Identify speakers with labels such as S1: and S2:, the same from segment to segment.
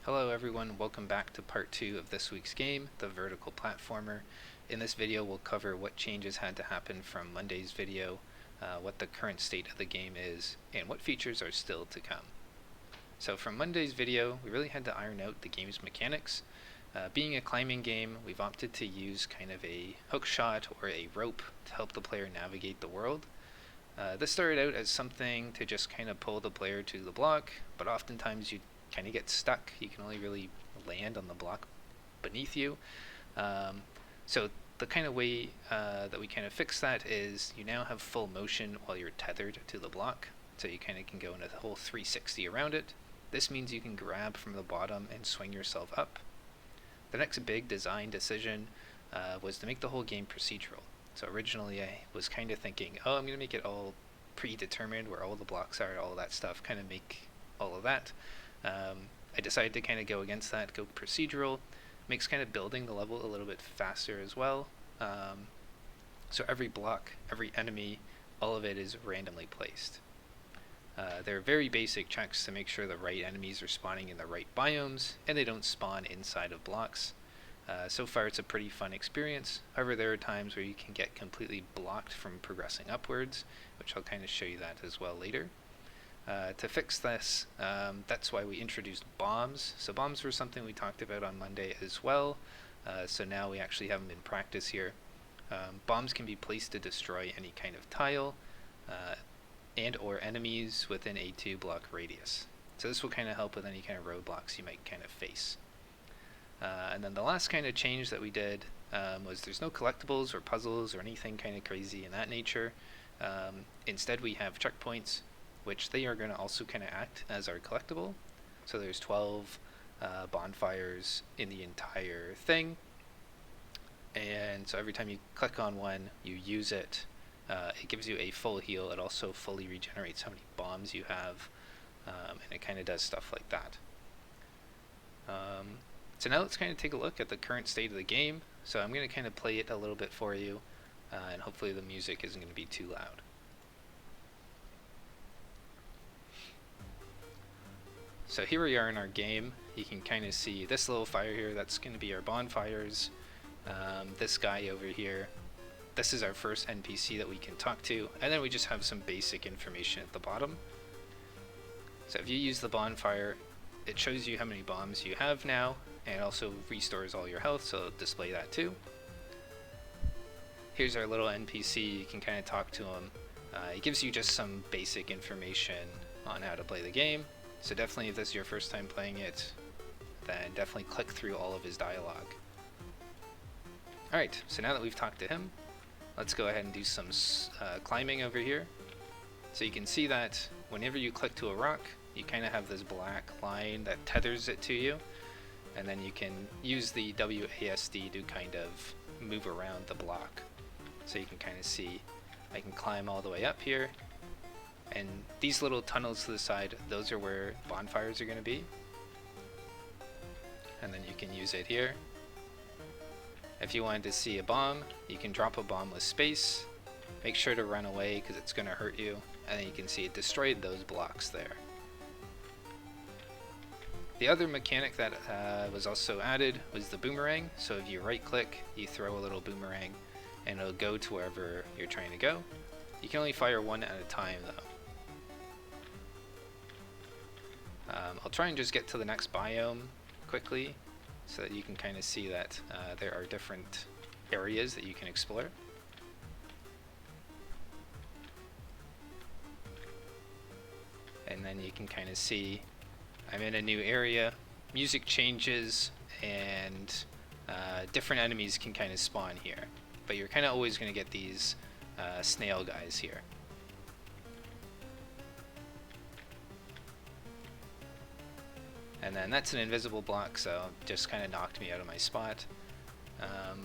S1: Hello everyone, welcome back to part 2 of this week's game, the vertical platformer. In this video we'll cover what changes had to happen from Monday's video, what the current state of the game is, and what features are still to come. So from Monday's video, we really had to iron out the game's mechanics. Being a climbing game, we've opted to use kind of a hook shot or a rope to help the player navigate the world. This started out as something to just kind of pull the player to the block, but oftentimes you kind of get stuck. You can only really land on the block beneath you. So the kind of way that we kind of fix that is you now have full motion while you're tethered to the block. So you kind of can go in a whole 360 around it. This means you can grab from the bottom and swing yourself up. The next big design decision was to make the whole game procedural. So originally I was kind of thinking, I'm going to make it all predetermined where all the blocks are, all that stuff, kind of make all of that. I decided to kind of go against that, go procedural. Makes kind of building the level a little bit faster as well. So every block, every enemy, all of it is randomly placed. There are very basic checks to make sure the right enemies are spawning in the right biomes and they don't spawn inside of blocks. So far it's a pretty fun experience. However, there are times where you can get completely blocked from progressing upwards, which I'll kind of show you that as well later. To fix this, that's why we introduced bombs. So bombs were something we talked about on Monday as well. So now we actually have them in practice here. Bombs can be placed to destroy any kind of tile and or enemies within a 2-block radius. So this will kind of help with any kind of roadblocks you might kind of face. And then the last kind of change that we did was there's no collectibles or puzzles or anything kind of crazy in that nature. Instead we have checkpoints, which they are going to also kind of act as our collectible. So there's 12 bonfires in the entire thing, and so every time you click on one, you use it. It gives you a full heal. It also fully regenerates how many bombs you have, and it kind of does stuff like that. So now let's kind of take a look at the current state of the game. So I'm going to kind of play it a little bit for you, and hopefully the music isn't going to be too loud. So here we are in our game. You can kind of see this little fire here, that's going to be our bonfires. This guy over here, this is our first NPC that we can talk to, and then we just have some basic information at the bottom. So if you use the bonfire, it shows you how many bombs you have now, and also restores all your health, so it'll display that too. Here's our little NPC, you can kind of talk to him. It gives you just some basic information on how to play the game. So definitely if this is your first time playing it, then definitely click through all of his dialogue. Alright, so now that we've talked to him, let's go ahead and do some climbing over here. So you can see that whenever you click to a rock, you kind of have this black line that tethers it to you, and then you can use the WASD to kind of move around the block. So you can kind of see, I can climb all the way up here, and these little tunnels to the side, those are where bonfires are going to be. And then you can use it here. If you wanted to see a bomb, you can drop a bomb with space. Make sure to run away because it's going to hurt you. And then you can see it destroyed those blocks there. The other mechanic that was also added was the boomerang. So if you right click, you throw a little boomerang and it'll go to wherever you're trying to go. You can only fire one at a time though. I'll try and just get to the next biome quickly so that you can kind of see that there are different areas that you can explore. And then you can kind of see I'm in a new area, music changes, and different enemies can kind of spawn here. But you're kind of always going to get these snail guys here. And then that's an invisible block, so just kind of knocked me out of my spot.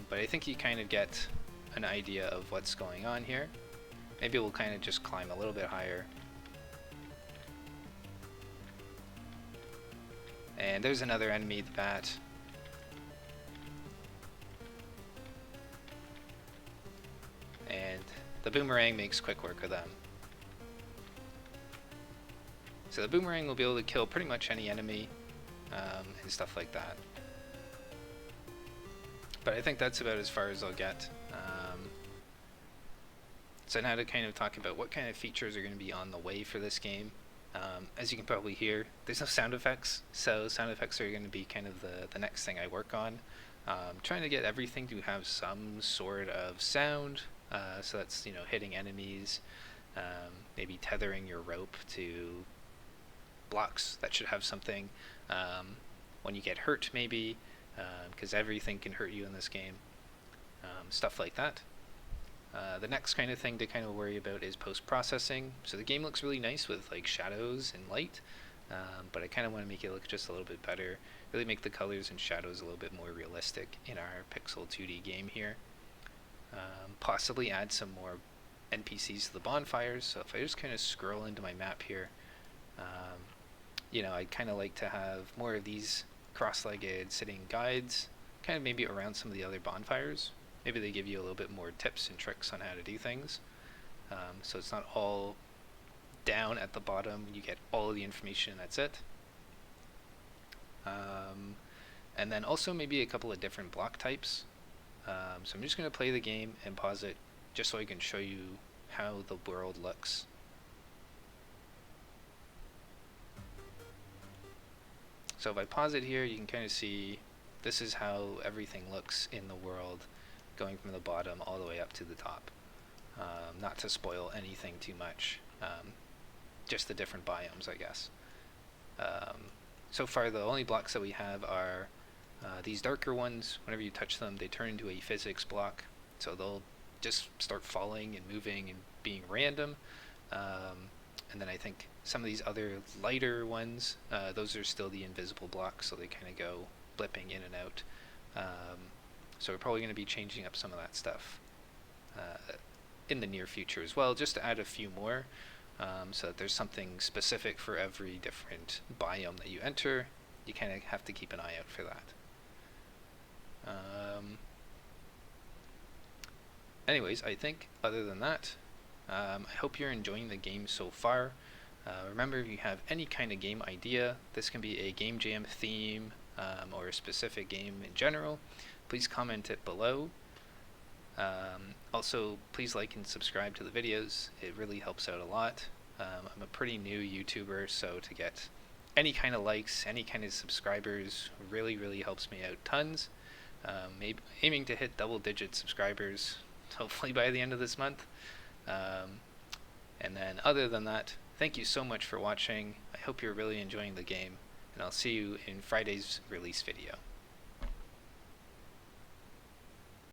S1: But I think you kind of get an idea of what's going on here. Maybe we'll kind of just climb a little bit higher. And there's another enemy, the bat. And the boomerang makes quick work of them. So the boomerang will be able to kill pretty much any enemy. and stuff like that. But I think that's about as far as I'll get. So now to kind of talk about what kind of features are going to be on the way for this game. As you can probably hear, there's no sound effects, so sound effects are going to be kind of the next thing I work on. Trying to get everything to have some sort of sound, so that's, you know, hitting enemies, maybe tethering your rope to blocks that should have something. When you get hurt, maybe, because everything can hurt you in this game. Stuff like that. The next kind of thing to kind of worry about is post-processing. So the game looks really nice with like shadows and light, but I kind of want to make it look just a little bit better, really make the colors and shadows a little bit more realistic in our pixel 2D game here. Possibly add some more NPCs to the bonfires. So if I just kind of scroll into my map here, you know, I'd kind of like to have more of these cross-legged sitting guides, kind of maybe around some of the other bonfires. Maybe they give you a little bit more tips and tricks on how to do things. So it's not all down at the bottom. You get all of the information and that's it. And then also maybe a couple of different block types. So I'm just going to play the game and pause it just so I can show you how the world looks. So if I pause it here, you can kind of see this is how everything looks in the world, going from the bottom all the way up to the top. Not to spoil anything too much, just the different biomes, I guess. So far, the only blocks that we have are these darker ones. Whenever you touch them, they turn into a physics block, so they'll just start falling and moving and being random. And then I think some of these other lighter ones, those are still the invisible blocks, so they kind of go blipping in and out. So we're probably going to be changing up some of that stuff in the near future as well, just to add a few more, so that there's something specific for every different biome that you enter. You kind of have to keep an eye out for that. Anyways, I think other than that, I hope you're enjoying the game so far. Remember, if you have any kind of game idea, this can be a game jam theme or a specific game in general, please comment it below. Also, please like and subscribe to the videos. It really helps out a lot. I'm a pretty new YouTuber, so to get any kind of likes, any kind of subscribers really, really helps me out tons. Maybe aiming to hit double-digit subscribers, hopefully by the end of this month. And then other than that, thank you so much for watching. I hope you're really enjoying the game, and I'll see you in Friday's release video.